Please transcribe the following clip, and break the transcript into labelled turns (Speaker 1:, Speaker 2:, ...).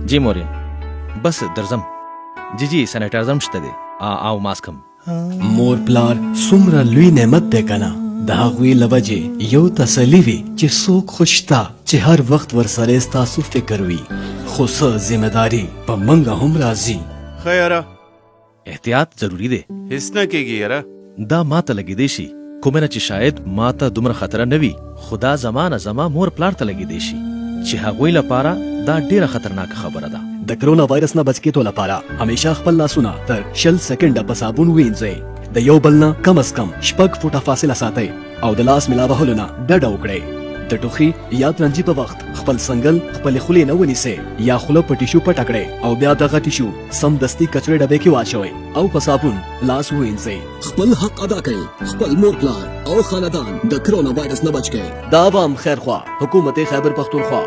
Speaker 1: جی مورې بس درځم جی سینیټایزر شته دی او ماسک هم.
Speaker 2: مور پلار څومره لوی نعمت دی کنه، د هغوی له وجې یو تسلي وي چې څوک خو شته چې هر وخت ورسره ستاسو فکر وي، خو څه ذمهداري په موږ هم راځي.
Speaker 3: ښه یاره
Speaker 1: احتیاط ضروری دی.
Speaker 3: هیڅ نه کېږي یاره.
Speaker 1: دا ما ته لګېدی شي کومه نه چې شاید ما ته دومره خطره نه وي، خو دا زما مور پلار ته لګېدی شي چې هغوی لپاره دا ډیره خطرناکه خبره ده.
Speaker 2: د کرونا وایرس نه بچ کېدو لپاره همیشه خپل لاسونه تر 20 سکنډه په صابون وینځئ، د یو بل نه کم از کم 6 فوټه فاصله ساتئ او د لاس ملا وهلو نه ډډه وکړئ. د ټوخي یا ترنجي په وخت خپل څنګل خپلې خولې نه ونیسئ یا خوله په ټیشو پټه کړئ او بیا دغه ټیشو سمدستي کچرې ډبې کې واچوئ او په صابون لاس ووینځئ.
Speaker 4: خپل حق ادا کړئ، خپل مور پلار او خاندان د کرونا وایرس نه بچ کړئ.
Speaker 2: دا عوام خیرخوا حکومت خیبر پختونخوا